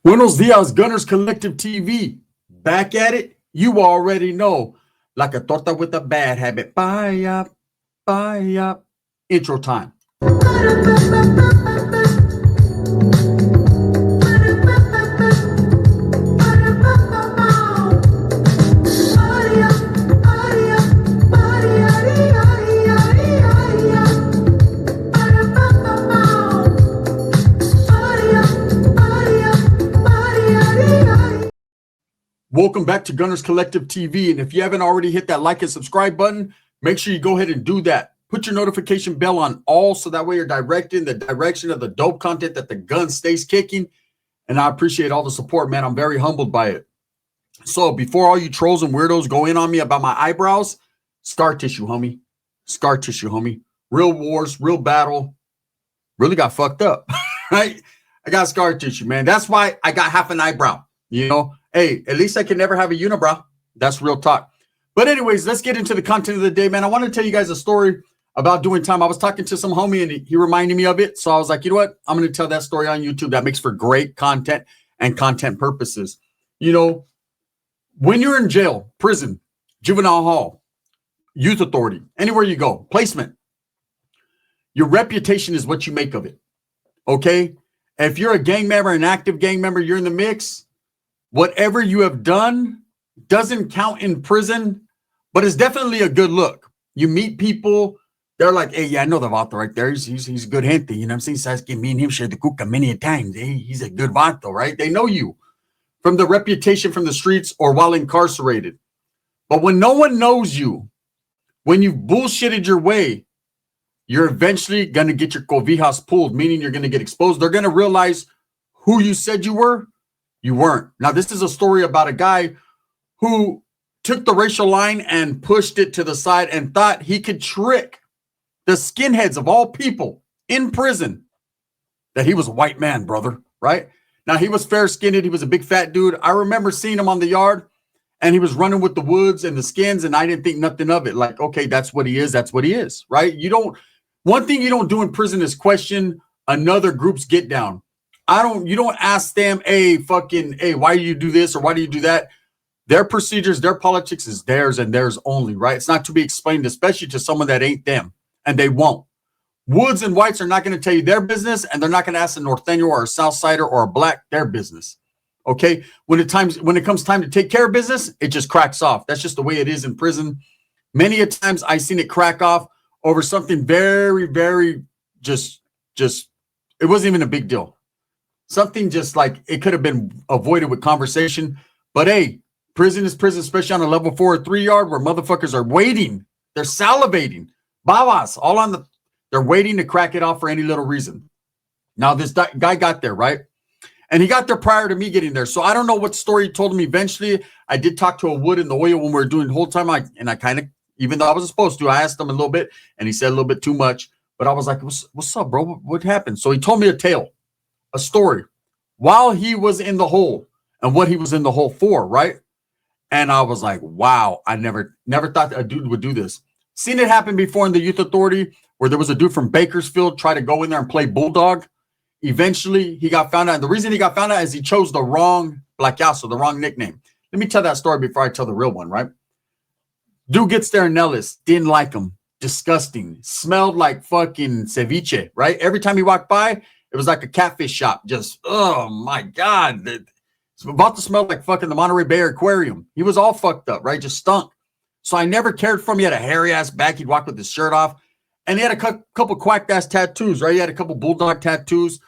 Buenos dias, Gunners Collective TV. Back at it. You already know. Like a torta with a bad habit. Bye, bye. Intro time. Welcome back to Gunners Collective TV. And if you haven't already hit that like and subscribe button, make sure you go ahead and do that. Put your notification bell on all so that way you're directed in the direction of the dope content that the gun stays kicking. And I appreciate all the support, man. I'm very humbled by it. So before all you trolls and weirdos go in on me about my eyebrows, scar tissue, homie. Scar tissue, homie. Real wars, real battle. Really got fucked up, right? I got scar tissue, man. That's why I got half an eyebrow, you know? Hey, at least I can never have a unibrow. That's real talk. But anyways, let's get into the content of the day, man. I want to tell you guys a story about doing time. I was talking to some homie and he reminded me of it. So I was like, you know what? I'm going to tell that story on YouTube. That makes for great content and content purposes. You know, when you're in jail, prison, juvenile hall, youth authority, anywhere you go, placement, your reputation is what you make of it. Okay? If you're a gang member, an active gang member, you're in the mix. Whatever you have done doesn't count in prison, but it's definitely a good look. You meet people, they're like, hey, yeah, I know the vato right there. He's a good gente. You know what I'm saying? Sabes que me and him shared the cuca many a times. Hey, he's a good vato, right? They know you from the reputation from the streets or while incarcerated. But when no one knows you, when you've bullshitted your way, you're eventually going to get your cobijas pulled, meaning you're going to get exposed. They're going to realize who you said you were. You weren't. Now, this is a story about a guy who took the racial line and pushed it to the side and thought he could trick the skinheads of all people in prison that he was a white man, brother, right? Now, he was fair-skinned. He was a big fat dude. I remember seeing him on the yard and he was running with the woods and the skins and I didn't think nothing of it. Like, okay, that's what he is. That's what he is, right? One thing you don't do in prison is question another group's get down. You don't ask them, hey, why do you do this or why do you do that? Their procedures, their politics is theirs and theirs only, right? It's not to be explained, especially to someone that ain't them, and they won't. Woods and whites are not going to tell you their business, and they're not going to ask a Norteño or a Southsider or a black their business, okay? When it comes time to take care of business, it just cracks off. That's just the way it is in prison. Many a times I've seen it crack off over something very, very just it wasn't even a big deal. Something just like it could have been avoided with conversation. But hey, prison is prison, especially on a level 4 or 3 yard where motherfuckers are waiting. They're salivating. Babas, they're waiting to crack it off for any little reason. Now, this guy got there, right? And he got there prior to me getting there. So I don't know what story he told him eventually. I did talk to a wood in the oil when we were doing the whole time. I kind of, even though I wasn't supposed to, I asked him a little bit and he said a little bit too much. But I was like, what's up, bro? What happened? So he told me a tale. A story while he was in the hole and what he was in the hole for, right? And I was like, wow, I never thought a dude would do this. Seen it happen before in the youth authority where there was a dude from Bakersfield try to go in there and play bulldog. Eventually, he got found out. And the reason he got found out is he chose the wrong Blackasso, the wrong nickname. Let me tell that story before I tell the real one, right? Dude gets there in Nellis, didn't like him, disgusting, smelled like fucking ceviche, right? Every time he walked by, it was like a catfish shop. Just, oh my God. It's about to smell like fucking the Monterey Bay Aquarium. He was all fucked up, right? Just stunk. So I never cared for him. He had a hairy ass back. He'd walk with his shirt off. And he had a couple quacked ass tattoos, right? He had a couple bulldog tattoos.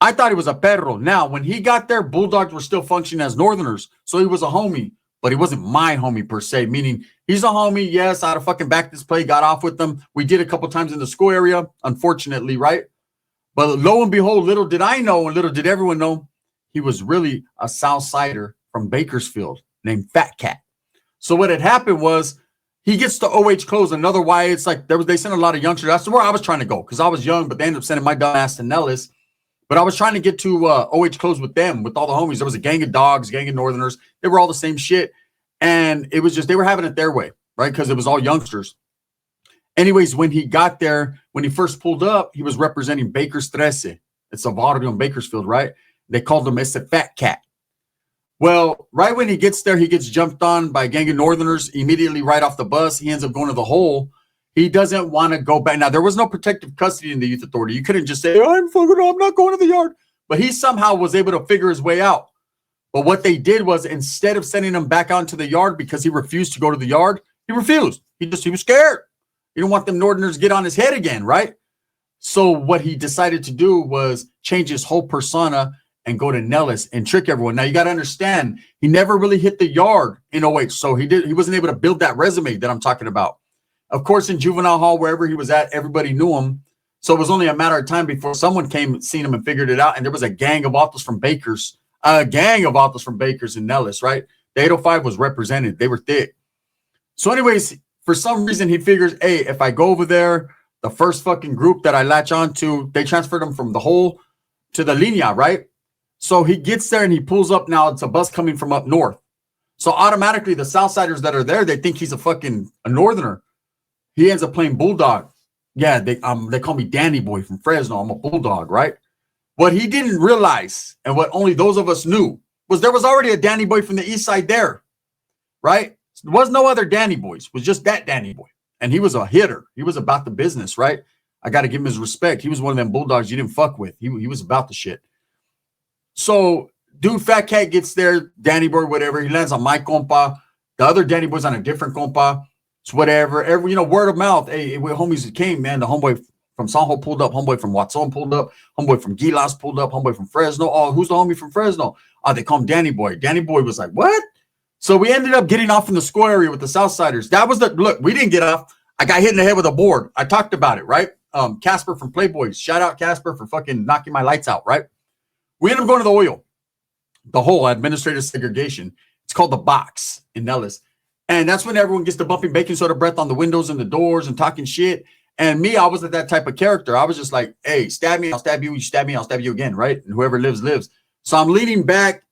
I thought he was a perro. Now, when he got there, bulldogs were still functioning as northerners. So he was a homie, but he wasn't my homie per se, meaning he's a homie. Yes, I'd have fucking backed this play, got off with them. We did a couple times in the school area, unfortunately, right? But lo and behold, little did I know and little did everyone know, he was really a Southsider from Bakersfield named Fat Cat. So what had happened was he gets to OH close. Another why it's like they sent a lot of youngsters. That's where I was trying to go because I was young, but they ended up sending my dumb ass to Nellis. But I was trying to get to OH close with them, with all the homies. There was a gang of dogs, gang of northerners. They were all the same shit. And it was just, they were having it their way, right? Because it was all youngsters. Anyways, when he got there, when he first pulled up, he was representing Baker's Trece. It's a barrio in Bakersfield, right? They called him Mr. Fat Cat. Well, right when he gets there, he gets jumped on by a gang of Northerners immediately right off the bus. He ends up going to the hole. He doesn't want to go back. Now, there was no protective custody in the youth authority. You couldn't just say, I'm not going to the yard. But he somehow was able to figure his way out. But what they did was, instead of sending him back onto the yard because he refused to go to the yard, he refused. He was scared. He didn't want them Northerners to get on his head again, right? So what he decided to do was change his whole persona and go to Nellis and trick everyone. Now, you got to understand, he never really hit the yard in OH. So he wasn't able to build that resume that I'm talking about. Of course, in juvenile hall, wherever he was at, everybody knew him. So it was only a matter of time before someone came and seen him and figured it out. And there was a gang of authors from Bakers in Nellis, right? The 805 was represented. They were thick. So anyways, for some reason, he figures, hey, if I go over there, the first fucking group that I latch on to, they transferred him from the hole to the linea, right? So he gets there and he pulls up. Now it's a bus coming from up north. So automatically the Southsiders that are there, they think he's a Northerner. He ends up playing Bulldog. Yeah, they call me Danny Boy from Fresno. I'm a Bulldog, right? What he didn't realize, and what only those of us knew, was there was already a Danny Boy from the east side there, right? There was no other Danny Boys. It was just that Danny Boy. And he was a hitter. He was about the business, right? I got to give him his respect. He was one of them Bulldogs you didn't fuck with. He was about the shit. So, dude, Fat Cat gets there, Danny Boy, whatever. He lands on my compa. The other Danny Boy's on a different compa. It's whatever. Word of mouth. Hey, homies came, man. The homeboy from Sanjo pulled up. Homeboy from Watson pulled up. Homeboy from Gilas pulled up. Homeboy from Fresno. Oh, who's the homie from Fresno? Oh, they call him Danny Boy. Danny Boy was like, what? So we ended up getting off in the square area with the Southsiders. That was look, we didn't get off. I got hit in the head with a board. I talked about it, right? Casper from Playboys. Shout out Casper for fucking knocking my lights out, right? We ended up going to the oil, the whole administrative segregation. It's called the box in Nellis. And that's when everyone gets the bumping baking soda breath on the windows and the doors and talking shit. And me, I wasn't that type of character. I was just like, hey, stab me, I'll stab you. You stab me, I'll stab you again, right? And whoever lives, lives. So I'm leaning back,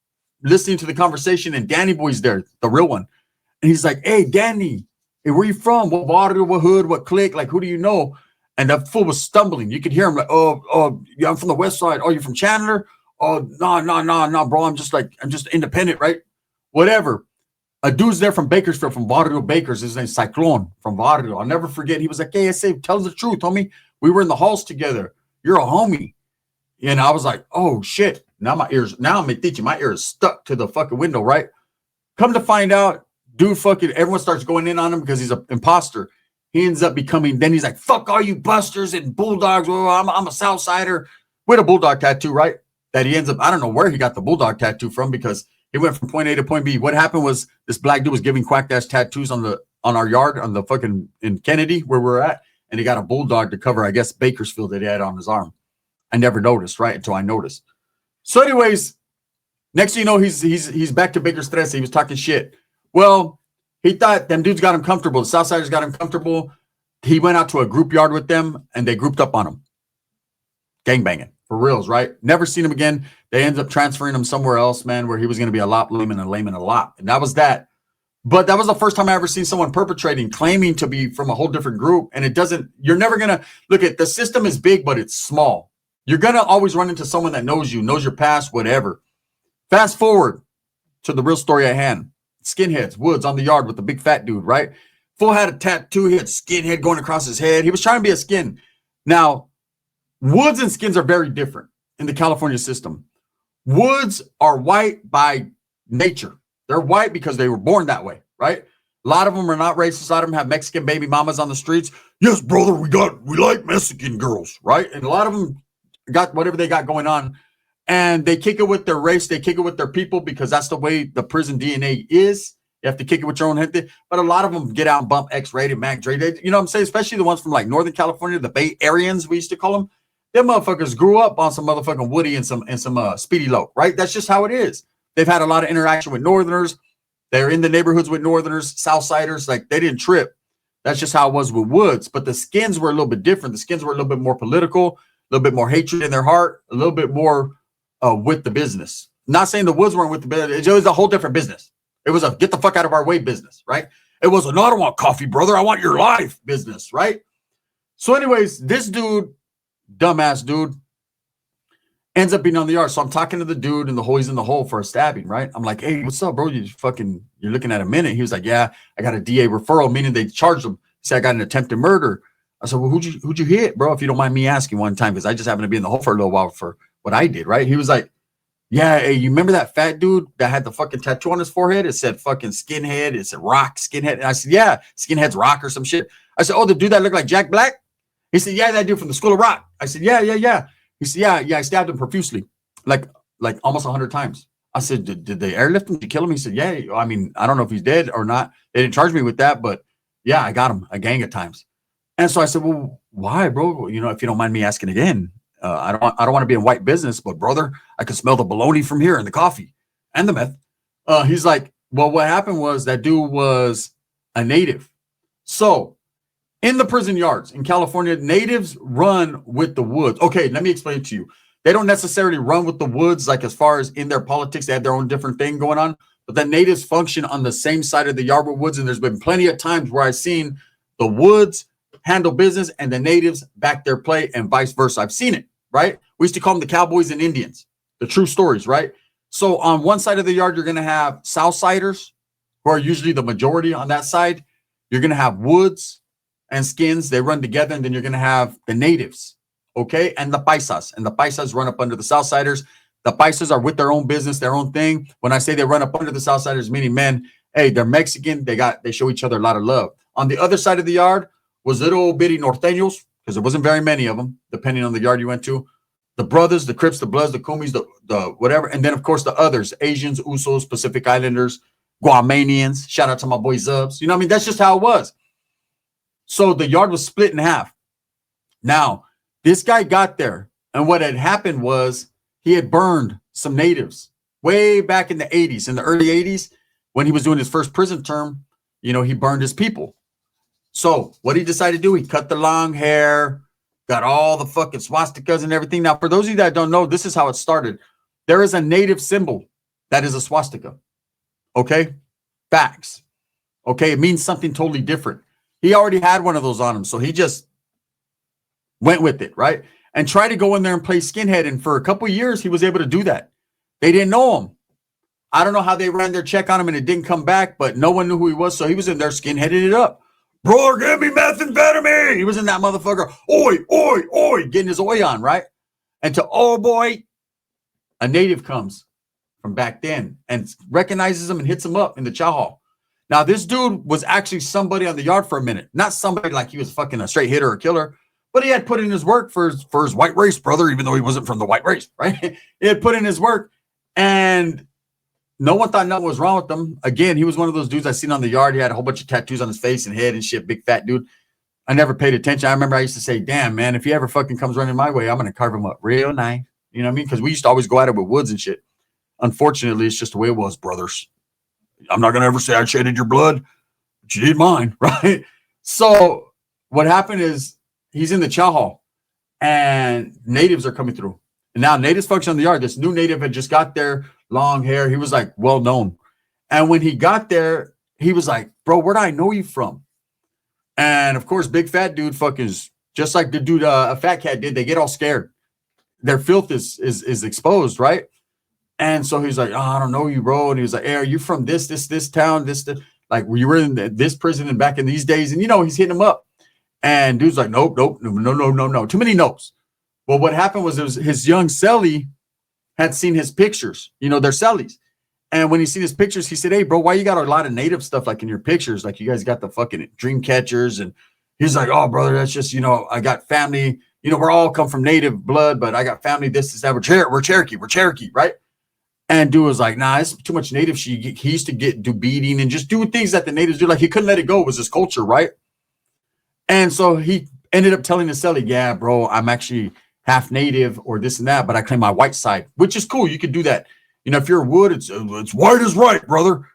listening to the conversation, and Danny Boy's there, the real one. And he's like, hey, Danny, hey, where you from? What barrio, what hood, what clique? Like, who do you know? And that fool was stumbling. You could hear him like, yeah, I'm from the west side. Oh, you're from Chandler? Oh, no, bro. I'm just independent, right? Whatever. A dude's there from Bakersfield, from Barrio Bakers. His name's Cyclone from Barrio. I'll never forget. He was like, hey, I say, tell us the truth, homie. We were in the halls together. You're a homie. And I was like, oh, shit. Now my ears stuck to the fucking window, right? Come to find out, dude, everyone starts going in on him because he's an imposter. He ends up then he's like, fuck all you busters and Bulldogs. Well, I'm a Southsider with a Bulldog tattoo, right? That he ends up, I don't know where he got the Bulldog tattoo from because he went from point A to point B. What happened was this black dude was giving quack-ass tattoos on our yard, on the fucking, in Kennedy, where we're at. And he got a Bulldog to cover, I guess, Bakersfield that he had on his arm. I never noticed, right? Until I noticed. So anyways, next thing you know, he's back to Baker's Tres. He was talking shit. Well, he thought them dudes got him comfortable. The Southsiders got him comfortable. He went out to a group yard with them, and they grouped up on him. Gangbanging. For reals, right? Never seen him again. They ended up transferring him somewhere else, man, where he was going to be a lot layman a lot. And that was that. But that was the first time I ever seen someone perpetrating, claiming to be from a whole different group. And you're never going to, look at the system is big, but it's small. You're going to always run into someone that knows you, knows your past, whatever. Fast forward to the real story at hand. Skinheads, Woods on the yard with the big fat dude, right? Fool had a tattoo. He had skinhead going across his head. He was trying to be a skin. Now, Woods and skins are very different in the California system. Woods are white by nature. They're white because they were born that way, right? A lot of them are not racist. A lot of them have Mexican baby mamas on the streets. Yes, brother, we like Mexican girls, right? And a lot of them got whatever they got going on. And they kick it with their race. They kick it with their people because that's the way the prison DNA is. You have to kick it with your own head. But a lot of them get out and bump X-rated, Mac-rated. You know what I'm saying? Especially the ones from like Northern California, the Bay Areans, we used to call them. Them motherfuckers grew up on some motherfucking Woody and some Speedy Low, right? That's just how it is. They've had a lot of interaction with Northerners. They're in the neighborhoods with Northerners, Southsiders. Like, they didn't trip. That's just how it was with Woods. But the skins were a little bit different. The skins were a little bit more political, a little bit more hatred in their heart, a little bit more with the business. Not saying the Woods weren't with the business. It was a whole different business. It was a get the fuck out of our way business, right? It was a, no, I don't want coffee, brother. I want your life business, right? So anyways, this dude, dumbass dude, Ends up being on the yard. So I'm talking to the dude in the hole. He's in the hole for a stabbing, right? I'm like, hey, what's up, bro? You're looking at a minute. He was like, yeah, I got a DA referral, meaning they charged him. He said, I got an attempted murder. I said, well, who'd you hit, bro? If you don't mind me asking one time, because I just happened to be in the hole for a little while for what I did, right? He was like, yeah, hey, you remember that fat dude that had the fucking tattoo on his forehead? It said fucking skinhead. It said rock, skinhead. And I said, yeah, skinhead's rock or some shit. I said, oh, the dude that looked like Jack Black? He said, yeah, that dude from the School of Rock. I said, yeah. He said, yeah, I stabbed him profusely, like almost 100 times. I said, did they airlift him? Did you kill him? He said, yeah. I mean, I don't know if he's dead or not. They didn't charge me with that, but yeah, I got him a gang of times. And so I said, well, why, bro? You know, if you don't mind me asking again, I don't want to be in white business, but brother, I can smell the bologna from here and the coffee and the meth. He's like, well, what happened was that dude was a native. So in the prison yards in California, natives run with the woods. Okay, let me explain to you. They don't necessarily run with the woods, like as far as in their politics, they have their own different thing going on. But the natives function on the same side of the yard with woods. And there's been plenty of times where I've seen the woods handle business and the natives back their play and vice versa. I've seen it, right? We used to call them the cowboys and Indians, the true stories, right? So on one side of the yard, you're going to have Southsiders, who are usually the majority on that side. You're going to have woods and skins. They run together. And then you're going to have the natives, okay? And the paisas. And the paisas run up under the Southsiders. The paisas are with their own business, their own thing. When I say they run up under the Southsiders, meaning, men, hey, they're Mexican. They show each other a lot of love. On the other side of the yard was little bitty norteños, because there wasn't very many of them, depending on the yard you went to. The brothers, the Crips, the Bloods, the Kumis, the whatever. And then, of course, the others, Asians, Usos, Pacific Islanders, Guamanians. Shout out to my boy Zubs. You know what I mean? That's just how it was. So the yard was split in half. Now, this guy got there, and what had happened was he had burned some natives way back in the 80s, in the early 80s, when he was doing his first prison term. You know, he burned his people. So what he decided to do, he cut the long hair, got all the fucking swastikas and everything. Now, for those of you that don't know, this is how it started. There is a native symbol that is a swastika. Okay? Facts. Okay? It means something totally different. He already had one of those on him, so he just went with it, right? And tried to go in there and play skinhead. And for a couple of years, he was able to do that. They didn't know him. I don't know how they ran their check on him and it didn't come back, but no one knew who he was, so he was in there skinheading it up. Bro, give me methamphetamine. He was in that motherfucker. Oi, oi, oi, getting his oi on, right? And to, oh boy, a native comes from back then and recognizes him and hits him up in the chow hall. Now, this dude was actually somebody on the yard for a minute. Not somebody like he was fucking a straight hitter or killer, but he had put in his work for his white race, brother, even though he wasn't from the white race, right? He had put in his work, and no one thought nothing was wrong with him. Again, he was one of those dudes I seen on the yard. He had a whole bunch of tattoos on his face and head and shit, big fat dude. I never paid attention. I remember I used to say, damn, man, if he ever fucking comes running my way, I'm going to carve him up real nice. You know what I mean? Because we used to always go at it with woods and shit. Unfortunately, it's just the way it was, brothers. I'm not going to ever say I shedded your blood, but you did mine, right? So what happened is he's in the chow hall, and natives are coming through. And now natives function on the yard. This new native had just got there, long hair. He was like well known. And when he got there, he was like, bro, where do I know you from? And of course, big fat dude fucking just like the dude a fat cat did. They get all scared. Their filth is exposed, right? And so he's like, oh, I don't know you, bro. And he was like, hey, are you from this town? Like, you were in this prison back in these days? And, you know, he's hitting him up. And dude's like, nope, no. Too many notes. Well, what happened was, it was his young cellie had seen his pictures. You know, they're cellies. And when he seen his pictures, he said, hey, bro, why you got a lot of native stuff like in your pictures? Like, you guys got the fucking dream catchers. And he's like, oh, brother, that's just, you know, I got family. You know, we're all come from native blood, but I got family, this, that. We're Cherokee, right? And dude was like, nah, it's too much native shit. He used to do beating and just do things that the natives do. Like, he couldn't let it go. It was his culture, right? And so he ended up telling the cellie, yeah, bro, I'm actually half native or this and that, but I claim my white side, which is cool. You could do that. You know, if you're wood, it's white is right, brother.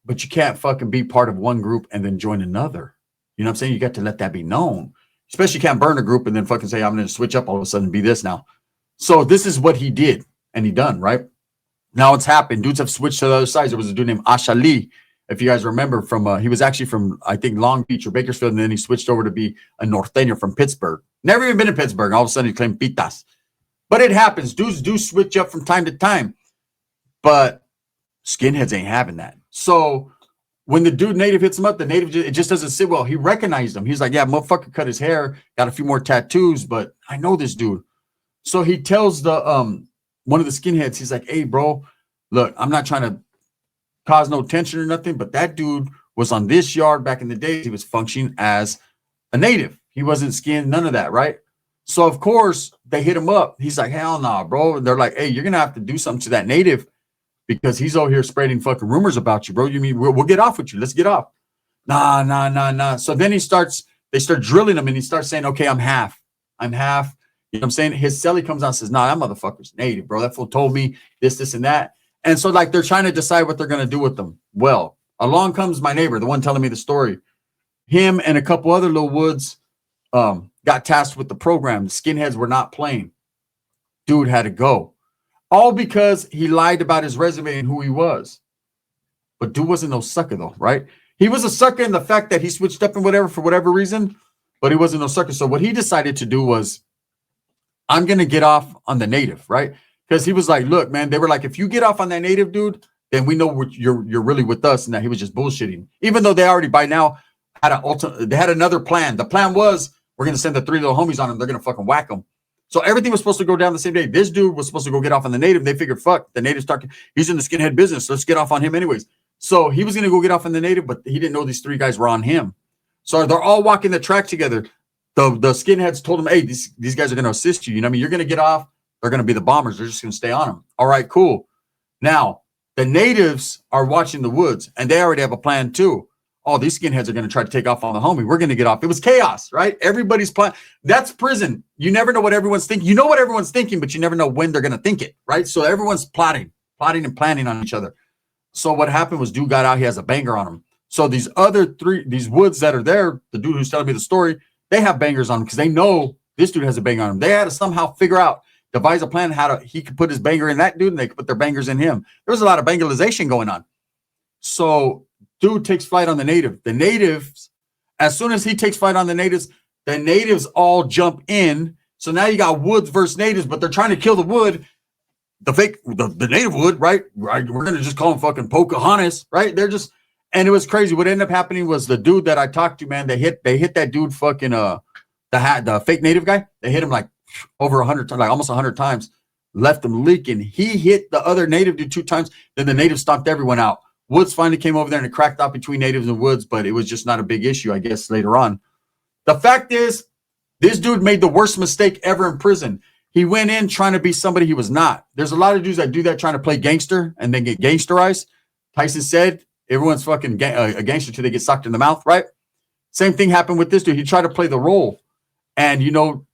But you can't fucking be part of one group and then join another. You know what I'm saying? You got to let that be known. Especially, you can't burn a group and then fucking say, I'm going to switch up all of a sudden and be this now. So this is what he did. And he done, right? Now it's happened. Dudes have switched to the other sides. There was a dude named Ashali, if you guys remember, from he was actually from, I think, Long Beach or Bakersfield, and then he switched over to be a norteño from Pittsburgh. Never even been in Pittsburgh. All of a sudden he claimed pitas. But it happens. Dudes do switch up from time to time. But skinheads ain't having that. So when the dude native hits him up, the native, it just doesn't sit well. He recognized him. He's like, yeah, motherfucker cut his hair, got a few more tattoos, but I know this dude. So he tells the one of the skinheads, he's like, hey, bro, look, I'm not trying to cause no tension or nothing, but that dude was on this yard back in the day. He was functioning as a native. He wasn't skinned, none of that, right? So, of course, they hit him up. He's like, hell nah, bro. And they're like, hey, you're going to have to do something to that native because he's over here spreading fucking rumors about you, bro. You mean we'll get off with you. Let's get off. Nah. So then they start drilling him and he starts saying, okay, I'm half. You know what I'm saying? His celly comes out and says, nah, that motherfucker's native, bro. That fool told me this, and that. And so, like, they're trying to decide what they're going to do with them. Well, along comes my neighbor, the one telling me the story. Him and a couple other little woods got tasked with the program. The skinheads were not playing. Dude had to go. All because he lied about his resume and who he was. But dude wasn't no sucker, though, right? He was a sucker in the fact that he switched up and whatever for whatever reason, but he wasn't no sucker. So what he decided to do was, I'm going to get off on the native, right? Because he was like, look, man, they were like, if you get off on that native dude, then we know you're really with us and that he was just bullshitting. Even though they already by now they had another plan. The plan was, we're going to send the 3 little homies on him. They're going to fucking whack him. So everything was supposed to go down the same day. This dude was supposed to go get off on the native. They figured, fuck, the native's talking. He's in the skinhead business. Let's get off on him anyways. So he was going to go get off on the native, but he didn't know these 3 guys were on him. So they're all walking the track together. The skinheads told him, hey, these guys are going to assist you. You know what I mean? You're going to get off. They're going to be the bombers. They're just going to stay on him. All right, cool. Now, the natives are watching the woods, and they already have a plan too. Oh, these skinheads are going to try to take off on the homie. We're going to get off. It was chaos, right? Everybody's plan. That's prison. You never know what everyone's thinking. You know what everyone's thinking, but you never know when they're going to think it, right? So everyone's plotting and planning on each other. So what happened was dude got out. He has a banger on him. So these woods that are there, the dude who's telling me the story, they have bangers on him because they know this dude has a banger on him. They had to somehow devise a plan how he could put his banger in that dude and they could put their bangers in him. There was a lot of bangerization going on. So dude takes flight on the native. The natives, as soon as he takes flight on the natives all jump in. So now you got woods versus natives, but they're trying to kill the wood, the native wood, right? We're going to just call him fucking Pocahontas, right? And it was crazy. What ended up happening was the dude that I talked to, man, they hit that dude fucking, the fake native guy. They hit him like over 100 times, like almost 100 times, left him leaking. He hit the other native dude 2 times. Then the native stomped everyone out. Woods finally came over there and it cracked out between natives and woods, but it was just not a big issue, I guess, later on. The fact is, this dude made the worst mistake ever in prison. He went in trying to be somebody he was not. There's a lot of dudes that do that trying to play gangster and then get gangsterized. Tyson said, everyone's fucking a gangster till they get socked in the mouth, right? Same thing happened with this dude. He tried to play the role. And, you know,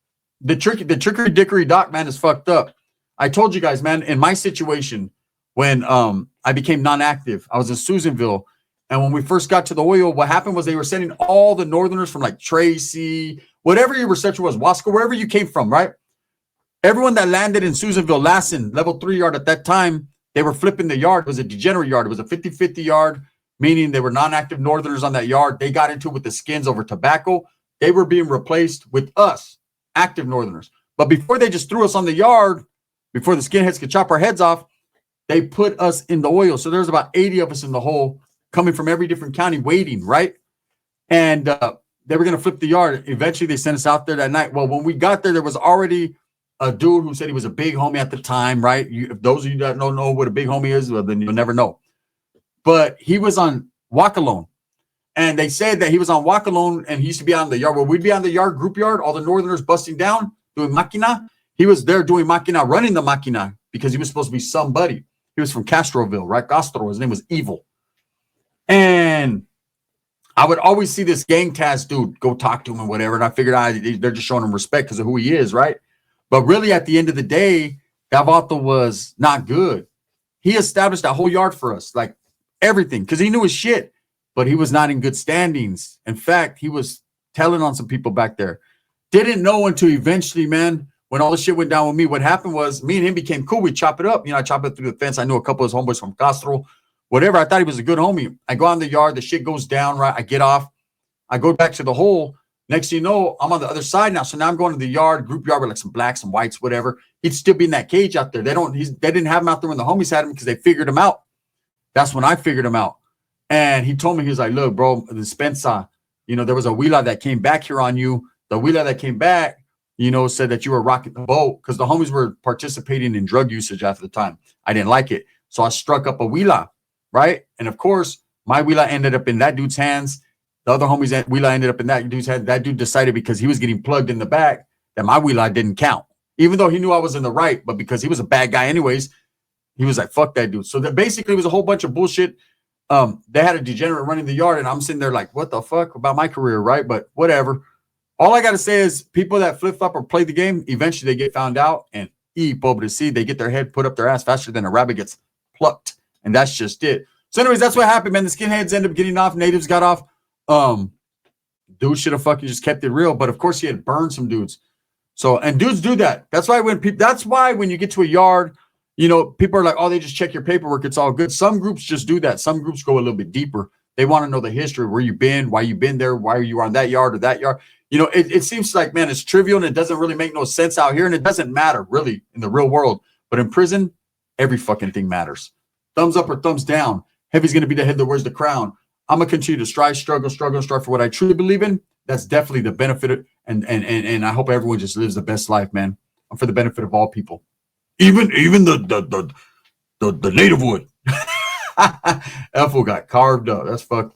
the trickery dickery doc, man, is fucked up. I told you guys, man, in my situation, when I became non-active, I was in Susanville. And when we first got to the oil, what happened was they were sending all the northerners from like Tracy, whatever your reception was, Wasco, wherever you came from, right? Everyone that landed in Susanville, Lassen, level 3 yard at that time, they were flipping the yard. It was a degenerate yard. It was a 50-50 yard, meaning they were non-active northerners on that yard. They got into it with the skins over tobacco. They were being replaced with us, active northerners. But before they just threw us on the yard, before the skinheads could chop our heads off, they put us in the oil. So there's about 80 of us in the hole coming from every different county waiting, right? And they were going to flip the yard. Eventually, they sent us out there that night. Well, when we got there, there was already a dude who said he was a big homie at the time, right? If those of you that don't know what a big homie is, well, then you'll never know. But he was on Walk Alone. And they said that he was on Walk Alone and he used to be on the yard. Well, we'd be on the yard, group yard, all the northerners busting down, doing machina. He was there doing machina, running the machina because he was supposed to be somebody. He was from Castroville, right? Castro, his name was Evil. And I would always see this gang task dude go talk to him and whatever. And I figured they're just showing him respect because of who he is, right? But really, at the end of the day, Gavato was not good. He established that whole yard for us, like everything, because he knew his shit, but he was not in good standings. In fact, he was telling on some people back there. Didn't know until eventually, man, when all the shit went down with me, what happened was me and him became cool. We chop it up. You know, I chop it through the fence. I knew a couple of his homeboys from Castro, whatever. I thought he was a good homie. I go on the yard. The shit goes down, right? I get off. I go back to the hole. Next thing you know, I'm on the other side now. So now I'm going to the yard, group yard with like some blacks, some whites, whatever. He'd still be in that cage out there. They didn't have him out there when the homies had him because they figured him out. That's when I figured him out. And he told me, he was like, look, bro, the Spencer, there was a wheeler that came back here on you. The wheeler that came back, said that you were rocking the boat because the homies were participating in drug usage at the time. I didn't like it. So I struck up a wheeler, right? And of course, my wheeler ended up in that dude's hands. The other homies' wheeler ended up in that dude's head. That dude decided because he was getting plugged in the back that my wheeler didn't count, even though he knew I was in the right. But because he was a bad guy anyways, he was like, fuck that dude. So that basically was a whole bunch of bullshit. They had a degenerate running the yard, and I'm sitting there like, what the fuck about my career, right? But whatever. All I got to say is people that flip-flop or play the game, eventually they get found out, and they get their head put up their ass faster than a rabbit gets plucked. And that's just it. So anyways, that's what happened, man. The skinheads ended up getting off. Natives got off. Dude should have fucking just kept it real. But of course he had burned some dudes. So, and dudes do that. That's why when you get to a yard, people are like, oh, they just check your paperwork. It's all good. Some groups just do that. Some groups go a little bit deeper. They want to know the history, where you've been, why you've been there, why you were on that yard or that yard. It seems like, man, it's trivial and it doesn't really make no sense out here. And it doesn't matter really in the real world. But in prison, every fucking thing matters. Thumbs up or thumbs down. Heavy's going to be the head that wears the crown. I'm going to continue to strive, struggle for what I truly believe in. That's definitely the benefit. And I hope everyone just lives the best life, man. I'm for the benefit of all people. Even the native wood. That fool got carved up. That's fucked.